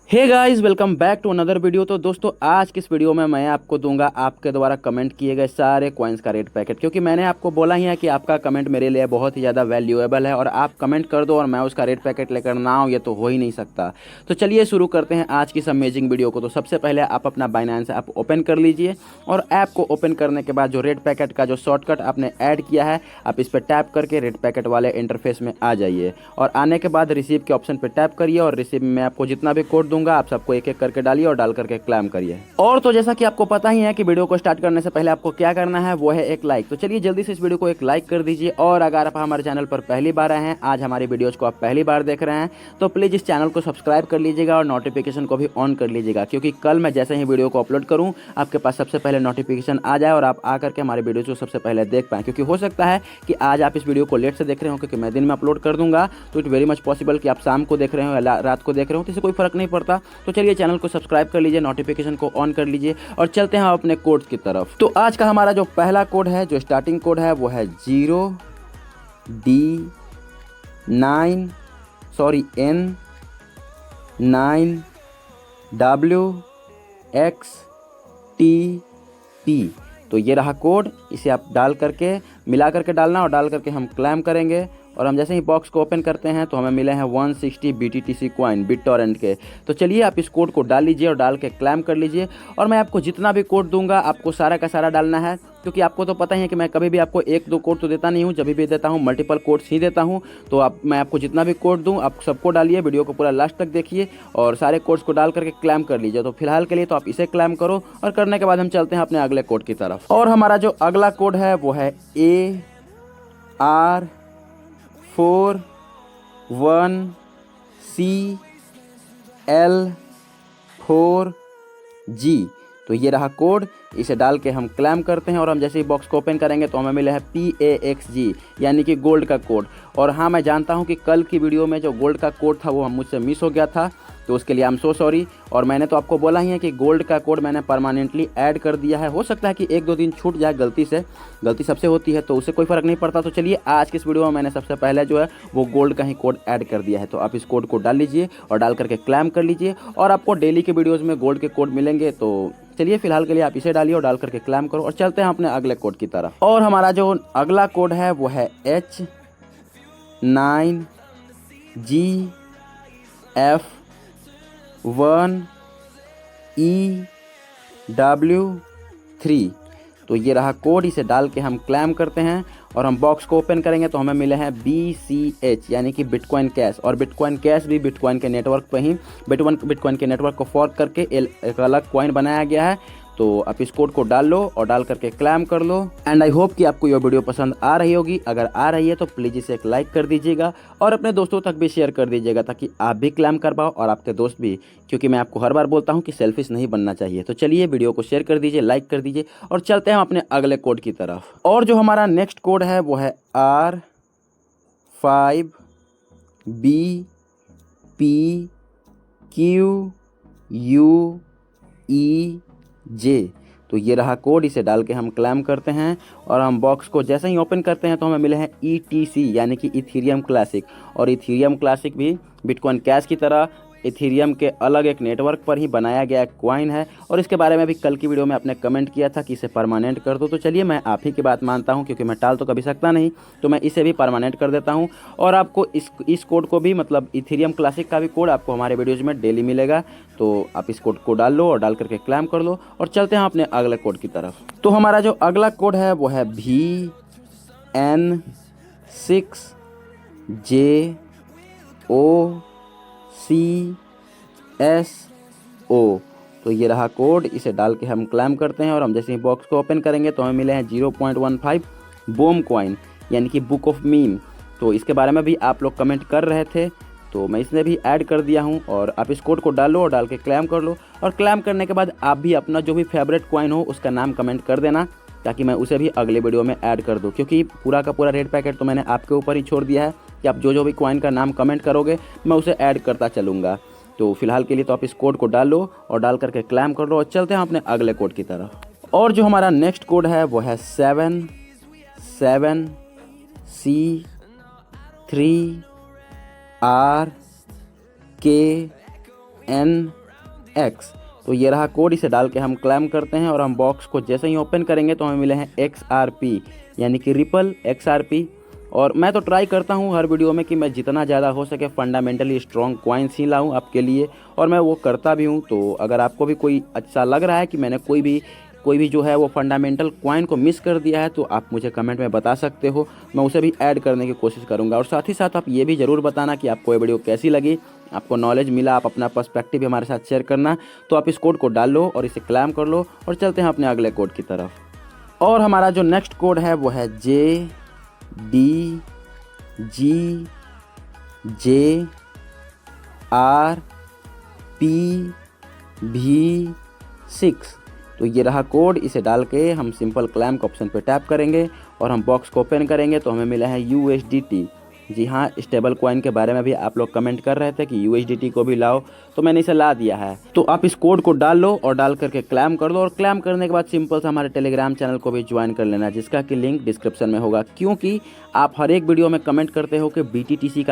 Hey guys, welcome back to another video. तो दोस्तों, आज की इस वीडियो में मैं आपको दूंगा आपके द्वारा कमेंट किए गए सारे कॉइन्स का रेट पैकेट, क्योंकि मैंने आपको बोला ही है कि आपका कमेंट मेरे लिए बहुत ही ज़्यादा वैल्यूएबल है और आप कमेंट कर दो और मैं उसका रेट पैकेट लेकर ना आऊँ, ये तो हो ही नहीं सकता। तो चलिए शुरू करते हैं आज की इस अमेजिंग वीडियो को। तो सबसे पहले आप अपना बाइनेंस ऐप ओपन कर लीजिए और ऐप को ओपन करने के बाद जो रेट पैकेट का जो शॉर्टकट आपने ऐड किया है, आप इस पर टैप करके रेट पैकेट वाले इंटरफेस में आ जाइए और आने के बाद रिसीव के ऑप्शन पर टैप करिए और रिसीव में आपको जितना भी कोड दूंगा आप सबको एक एक करके डालिए और डाल करके क्लेम करिए। और तो जैसा कि आपको पता ही है कि वीडियो को स्टार्ट करने से पहले आपको क्या करना है, वो है एक लाइक। तो चलिए जल्दी से इस वीडियो को एक लाइक कर दीजिए। और अगर आप हमारे चैनल पर पहली बार आए हैं, आज हमारी वीडियोज को आप पहली बार देख रहे हैं, तो प्लीज़ इस चैनल को सब्सक्राइब कर लीजिएगा और नोटिफिकेशन को भी ऑन कर लीजिएगा, क्योंकि कल मैं जैसे ही वीडियो को अपलोड करूँ आपके पास सबसे पहले नोटिफिकेशन आ जाए और आप आकर के हमारे वीडियोज को सबसे पहले देख पाएँ। क्योंकि हो सकता है कि आज आप इस वीडियो को लेट से देख रहे हो, क्योंकि मैं दिन में अपलोड कर दूंगा, तो इट वेरी मच पॉसिबल कि आप शाम को देख रहे हो या रात को देख रहे हो, तो इससे कोई फर्क नहीं पड़ता। तो चलिए चैनल को सब्सक्राइब कर लीजिए, नोटिफिकेशन को ऑन कर लीजिए और चलते हैं अपने कोड्स की तरफ। तो आज का हमारा जो पहला कोड है, जो स्टार्टिंग कोड है, वो है 0D9WXTP। तो ये रहा कोड, इसे आप डाल करके मिला करके डालना और डाल करके हम क्लेम करेंगे। और हम जैसे ही बॉक्स को ओपन करते हैं तो हमें मिले हैं 160 BTTC कॉइन BitTorrent के। तो चलिए आप इस कोड को डाल लीजिए और डाल के क्लेम कर लीजिए। और मैं आपको जितना भी कोड दूंगा आपको सारा का सारा डालना है, क्योंकि आपको तो पता ही है कि मैं कभी भी आपको एक दो कोड तो देता नहीं हूँ, जब भी देता हूँ मल्टीपल कोड्स ही देता हूँ। तो मैं आपको जितना भी कोड दूँ आप सबको डालिए, वीडियो को पूरा लास्ट तक देखिए और सारे कोड्स को डाल करके क्लेम कर लीजिए। तो फिलहाल के लिए तो आप इसे क्लेम करो और करने के बाद हम चलते हैं अपने अगले कोड की तरफ। और हमारा जो अगला कोड है वो है AR41CL4G। तो ये रहा कोड, इसे डाल के हम क्लेम करते हैं और हम जैसे ही बॉक्स को ओपन करेंगे तो हमें मिले है PAXG, यानी कि गोल्ड का कोड। और हाँ, मैं जानता हूँ कि कल की वीडियो में जो गोल्ड का कोड था वो मुझसे मिस हो गया था, तो उसके लिए आई एम सो सॉरी। और मैंने तो आपको बोला ही है कि गोल्ड का कोड मैंने परमानेंटली ऐड कर दिया है। हो सकता है कि एक दो दिन छूट जाए गलती से, गलती सबसे होती है, तो उससे कोई फ़र्क नहीं पड़ता। तो चलिए आज की इस वीडियो में मैंने सबसे पहले जो है वो गोल्ड का ही कोड ऐड कर दिया है। तो आप इस कोड को डाल लीजिए और डाल करके क्लेम कर लीजिए और आपको डेली के वीडियोज़ में गोल्ड के कोड मिलेंगे। तो चलिए फिलहाल के लिए आप इसे डालिए और डाल करके क्लेम करो और चलते हैं अपने अगले कोड की तरफ। और हमारा जो अगला कोड है वो है H9GF1EW3। तो ये रहा कोड, इसे डाल के हम क्लेम करते हैं और हम बॉक्स को ओपन करेंगे तो हमें मिले हैं BCH, यानी कि बिटकॉइन कैश। और बिटकॉइन कैश भी बिटकॉइन के नेटवर्क पर ही बिटकॉइन के नेटवर्क को फॉर्क करके एक अलग कॉइन बनाया गया है। तो आप इस कोड को डाल लो और डाल करके क्लेम कर लो। एंड आई होप कि आपको ये वीडियो पसंद आ रही होगी। अगर आ रही है तो प्लीज़ इसे एक लाइक कर दीजिएगा और अपने दोस्तों तक भी शेयर कर दीजिएगा, ताकि आप भी क्लेम कर पाओ और आपके दोस्त भी, क्योंकि मैं आपको हर बार बोलता हूँ कि सेल्फिश नहीं बनना चाहिए। तो चलिए वीडियो को शेयर कर दीजिए, लाइक कर दीजिए और चलते हैं अपने अगले कोड की तरफ। और जो हमारा नेक्स्ट कोड है वो है R5BPQUEJ। तो ये रहा कोड, इसे डाल के हम क्लेम करते हैं और हम बॉक्स को जैसे ही ओपन करते हैं तो हमें मिले हैं ETC, यानी कि इथीरियम क्लासिक। और इथीरियम क्लासिक भी बिटकॉइन कैश की तरह इथीरियम के अलग एक नेटवर्क पर ही बनाया गया कॉइन है। और इसके बारे में भी कल की वीडियो में आपने कमेंट किया था कि इसे परमानेंट कर दो। तो चलिए मैं आप ही की बात मानता हूं, क्योंकि मैं टाल तो कभी सकता नहीं, तो मैं इसे भी परमानेंट कर देता हूं। और आपको इस कोड को भी, मतलब इथीरियम क्लासिक का भी कोड आपको हमारे वीडियोज़ में डेली मिलेगा। तो आप इस कोड को डाल लो और डाल करके क्लेम कर लो और चलते हैं अपने अगले कोड की तरफ। तो हमारा जो अगला कोड है वो है VN6JOCSO। तो ये रहा कोड, इसे डाल के हम क्लेम करते हैं और हम जैसे ही बॉक्स को ओपन करेंगे तो हमें मिले हैं 0.15 बोम कॉइन, यानी कि बुक ऑफ मीम। तो इसके बारे में भी आप लोग कमेंट कर रहे थे, तो मैं इसमें भी ऐड कर दिया हूं। और आप इस कोड को डालो और डाल के क्लेम कर लो और क्लेम करने के बाद आप भी अपना जो भी फेवरेट कॉइन हो उसका नाम कमेंट कर देना, ताकि मैं उसे भी अगले वीडियो में ऐड कर दूं। क्योंकि पूरा का पूरा रेट पैकेट तो मैंने आपके ऊपर ही छोड़ दिया है कि आप जो भी कॉइन का नाम कमेंट करोगे मैं उसे ऐड करता चलूँगा। तो फिलहाल के लिए तो आप इस कोड को डाल लो और डाल करके क्लेम कर लो और चलते हैं अपने अगले कोड की तरफ। और जो हमारा नेक्स्ट कोड है वो है 77C3RK HNX। तो ये रहा कोड, इसे डाल के हम क्लेम करते हैं और हम बॉक्स को जैसे ही ओपन करेंगे तो हमें मिले हैं XRP यानी कि रिपल XRP। और मैं तो ट्राई करता हूँ हर वीडियो में कि मैं जितना ज़्यादा हो सके फंडामेंटली स्ट्रॉन्ग कॉइन्स ही लाऊं आपके लिए, और मैं वो करता भी हूँ। तो अगर आपको भी कोई अच्छा लग रहा है कि मैंने कोई भी जो है वो फंडामेंटल कॉइन को मिस कर दिया है तो आप मुझे कमेंट में बता सकते हो, मैं उसे भी ऐड करने की कोशिश करूँगा। और साथ ही साथ आप ये भी ज़रूर बताना कि आपको ये वीडियो कैसी लगी, आपको नॉलेज मिला, आप अपना पर्सपेक्टिव भी हमारे साथ शेयर करना। तो आप इस कोड को डाल लो और इसे क्लेम कर लो और चलते हैं अपने अगले कोड की तरफ। और हमारा जो नेक्स्ट कोड है वो है JDGJRPV6। तो ये रहा कोड, इसे डाल के हम सिंपल क्लेम के ऑप्शन पे टैप करेंगे और हम बॉक्स को ओपन करेंगे तो हमें मिला है USDT। जी हाँ, स्टेबल कॉइन के बारे में भी आप लोग कमेंट कर रहे थे कि USDT को भी लाओ, तो मैंने इसे ला दिया है। तो आप इस कोड को डाल लो और डाल करके क्लेम कर दो, और क्लेम करने के बाद सिंपल सा हमारे टेलीग्राम चैनल को भी ज्वाइन कर लेना, जिसका कि लिंक डिस्क्रिप्शन में होगा। क्योंकि आप हर एक वीडियो में कमेंट करते हो कि BTC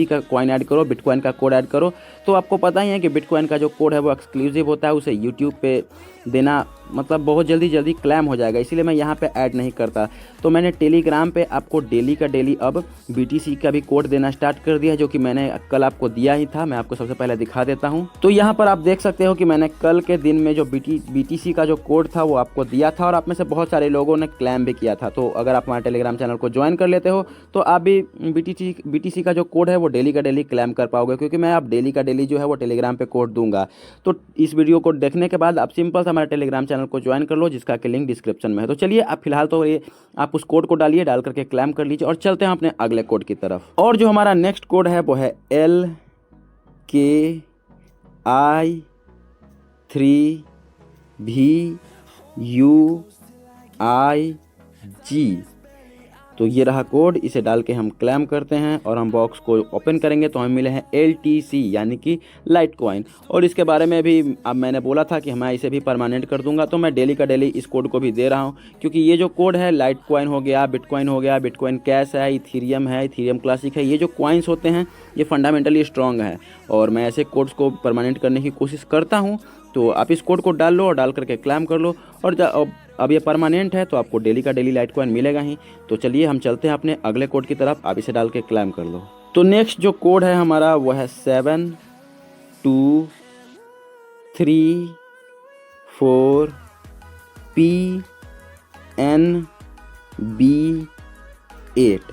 का कॉइन ऐड करो, बिटकॉइन का कोड ऐड करो। तो आपको पता ही है कि बिटकॉइन का जो कोड है वो एक्सक्लूसिव होता है, उसे यूट्यूब पे देना मतलब बहुत जल्दी क्लेम हो जाएगा, इसीलिए मैं यहाँ पे ऐड नहीं करता। तो मैंने टेलीग्राम पे आपको डेली का डेली अब BTC का भी कोड देना स्टार्ट कर दिया है, जो कि मैंने कल आपको दिया ही था। मैं आपको सबसे पहले दिखा देता हूँ। तो यहाँ पर आप देख सकते हो कि मैंने कल के दिन में जो BTC का जो कोड था वो आपको दिया था, और आप में से बहुत सारे लोगों ने क्लेम भी किया था। तो अगर आप हमारे टेलीग्राम चैनल को ज्वाइन कर लेते हो तो आप भी BTC का जो कोड है वो डेली का डेली क्लेम कर पाओगे, क्योंकि मैं आप डेली का डेली जो है वो टेलीग्राम पे कोड दूंगा। तो इस वीडियो को देखने के बाद आप सिंपल से हमारे टेलीग्राम चैनल को ज्वाइन कर लो, जिसका कि लिंक डिस्क्रिप्शन में है। तो चलिए आप फिलहाल तो ये आप उस कोड को डालिए, डाल करके क्लेम कर लीजिए और चलते हैं अपने अगले कोड की तरफ। और जो हमारा नेक्स्ट कोड है वो है LKI3VUIG। तो ये रहा कोड, इसे डाल के हम क्लेम करते हैं और हम बॉक्स को ओपन करेंगे तो हमें मिले हैं LTC यानी कि लाइट कॉइन। और इसके बारे में भी अब मैंने बोला था कि मैं इसे भी परमानेंट कर दूंगा, तो मैं डेली का डेली इस कोड को भी दे रहा हूं, क्योंकि ये जो कोड है लाइट कॉइन हो गया, बिटकॉइन हो गया, बिटकॉइन कैश है, इथीरियम क्लासिक है, ये जो कॉइन्स होते हैं ये फंडामेंटली स्ट्रॉन्ग है, और मैं ऐसे कोड्स को परमानेंट करने की कोशिश करता हूँ। तो आप इस कोड को डाल लो और डाल करके क्लेम कर लो, और अब ये परमानेंट है तो आपको डेली का डेली लाइट कॉइन मिलेगा ही। तो चलिए हम चलते हैं अपने अगले कोड की तरफ, आप इसे डाल के क्लेम कर लो। तो नेक्स्ट जो कोड है हमारा वो है 723FORPNB8।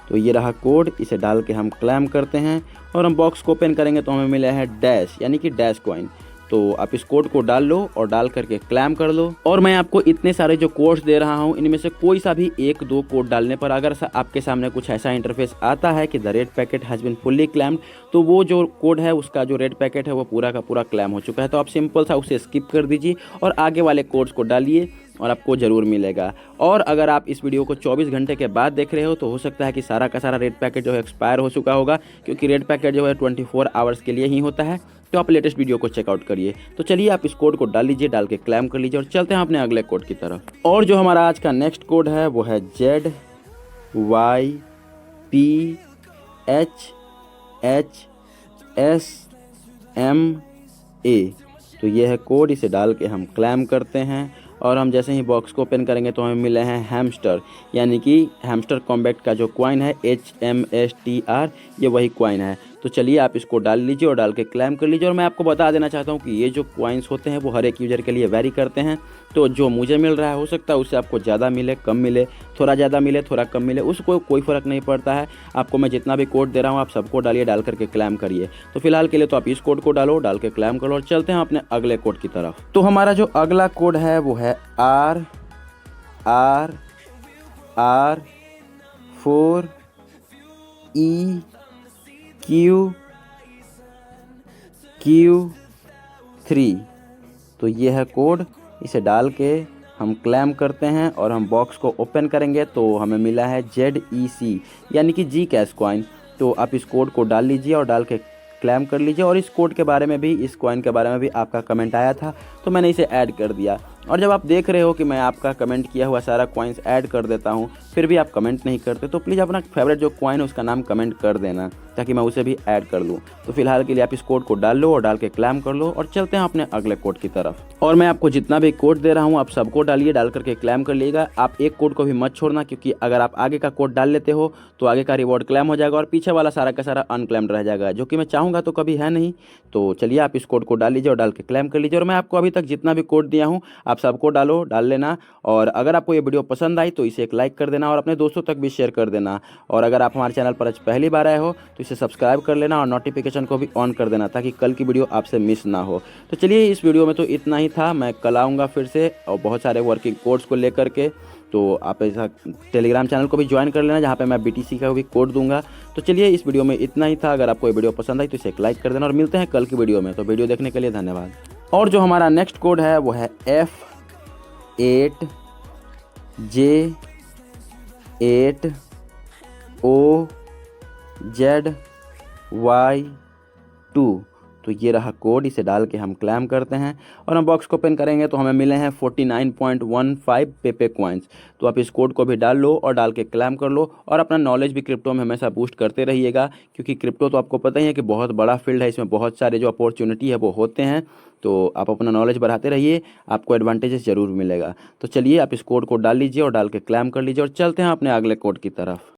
तो ये रहा कोड, इसे डाल के हम क्लेम करते हैं और हम बॉक्स को ओपन करेंगे तो हमें मिला है डैश यानी कि डैश कॉइन। तो आप इस कोड को डाल लो और डाल करके क्लेम कर लो। और मैं आपको इतने सारे जो कोड्स दे रहा हूँ, इनमें से कोई सा भी एक दो कोड डालने पर अगर आपके सामने कुछ ऐसा इंटरफेस आता है कि the red packet has been fully claimed, तो वो जो कोड है उसका जो रेड पैकेट है वो पूरा का पूरा क्लेम हो चुका है। तो आप सिंपल सा उसे स्किप कर दीजिए और आगे वाले कोड्स को डालिए और आपको ज़रूर मिलेगा। और अगर आप इस वीडियो को 24 घंटे के बाद देख रहे हो तो हो सकता है कि सारा का सारा रेड पैकेट जो है एक्सपायर हो चुका होगा, क्योंकि रेड पैकेट जो है 24 आवर्स के लिए ही होता है। तो आप लेटेस्ट वीडियो को चेकआउट करिए। तो चलिए आप इस कोड को डाल लीजिए, डाल के क्लेम कर लीजिए और चलते हैं अपने अगले कोड की तरफ। और जो हमारा आज का नेक्स्ट कोड है वो है ZYPHHSMA। तो ये है कोड, इसे डाल के हम क्लेम करते हैं और हम जैसे ही बॉक्स को ओपन करेंगे तो हमें मिले हैं हैमस्टर यानी कि हैमस्टर कॉम्बैट का जो कॉइन है HMSTR, ये वही कॉइन है। तो चलिए आप इसको डाल लीजिए और डाल के क्लेम कर लीजिए। और मैं आपको बता देना चाहता हूँ कि ये जो कॉइन्स होते हैं वो हर एक यूज़र के लिए वेरी करते हैं। तो जो मुझे मिल रहा है हो सकता है उससे आपको ज़्यादा मिले, कम मिले, थोड़ा ज़्यादा मिले, थोड़ा कम मिले, उसको कोई फ़र्क नहीं पड़ता है। आपको मैं जितना भी कोड दे रहा हूँ आप सबको डालिए, डाल करके क्लेम करिए। तो फिलहाल के लिए तो आप इस कोड को डालो, डाल के क्लेम करो और चलते हैं अपने अगले कोड की तरफ। तो हमारा जो अगला कोड है वो है RRR4EQQ3। तो ये है कोड, इसे डाल के हम क्लेम करते हैं और हम बॉक्स को ओपन करेंगे तो हमें मिला है ZEC यानी कि जी कैश कॉइन। तो आप इस कोड को डाल लीजिए और डाल के क्लेम कर लीजिए। और इस कोड के बारे में भी, इस कॉइन के बारे में भी आपका कमेंट आया था तो मैंने इसे ऐड कर दिया। और जब आप देख रहे हो कि मैं आपका कमेंट किया हुआ सारा कॉइन्स ऐड कर देता हूँ, फिर भी आप कमेंट नहीं करते, तो प्लीज़ अपना फेवरेट जो कॉइन है उसका नाम कमेंट कर देना, ताकि मैं उसे भी ऐड कर दूँ। तो फिलहाल के लिए आप इस कोड को डाल लो और डाल के क्लेम कर लो, और चलते हैं अपने अगले कोड की तरफ। और मैं आपको जितना भी कोड दे रहा हूँ आप सबको डालिए, डाल करके क्लेम कर लीजिएगा। आप एक कोड को भी मत छोड़ना, क्योंकि अगर आप आगे का कोड डाल लेते हो तो आगे का रिवॉर्ड क्लेम हो जाएगा और पीछे वाला सारा का सारा अनक्लेम्ड रह जाएगा, जो कि मैं चाहूँगा तो कभी है नहीं। तो चलिए आप इस कोड को डाल लीजिए और डाल के क्लेम कर लीजिए। और मैं आपको अभी तक जितना भी कोड दिया हूँ आप सबको डाल लेना। और अगर आपको ये वीडियो पसंद आई तो इसे एक लाइक कर देना और अपने दोस्तों तक भी शेयर कर देना। और अगर आप हमारे चैनल पर आज पहली बार आए हो तो इसे सब्सक्राइब कर लेना और नोटिफिकेशन को भी ऑन कर देना, ताकि कल की वीडियो आपसे मिस ना हो। तो चलिए इस वीडियो में तो इतना ही था। मैं कल आऊँगा फिर से और बहुत सारे वर्किंग कोड्स को लेकर के। तो आप ऐसा टेलीग्राम चैनल को भी ज्वाइन कर लेना, जहाँ पे मैं BTC का भी कोड दूंगा। तो चलिए इस वीडियो में इतना ही था। अगर आपको ये वीडियो पसंद आई तो इसे एक लाइक कर देना और मिलते हैं कल की वीडियो में। तो वीडियो देखने के लिए धन्यवाद। और जो हमारा नेक्स्ट कोड है वो है F8J8OZY2। तो ये रहा कोड, इसे डाल के हम क्लेम करते हैं और हम बॉक्स को ओपन करेंगे तो हमें मिले हैं 49.15 पेपे कॉइन्स। तो आप इस कोड को भी डाल लो और डाल के क्लेम कर लो, और अपना नॉलेज भी क्रिप्टो में हमेशा बूस्ट करते रहिएगा, क्योंकि क्रिप्टो तो आपको पता ही है कि बहुत बड़ा फील्ड है, इसमें बहुत सारे जो अपॉर्चुनिटी है वो होते हैं। तो आप अपना नॉलेज बढ़ाते रहिए, आपको एडवांटेजेस ज़रूर मिलेगा। तो चलिए आप इस कोड को डाल लीजिए और डाल के क्लेम कर लीजिए, और चलते हैं अपने अगले कोड की तरफ।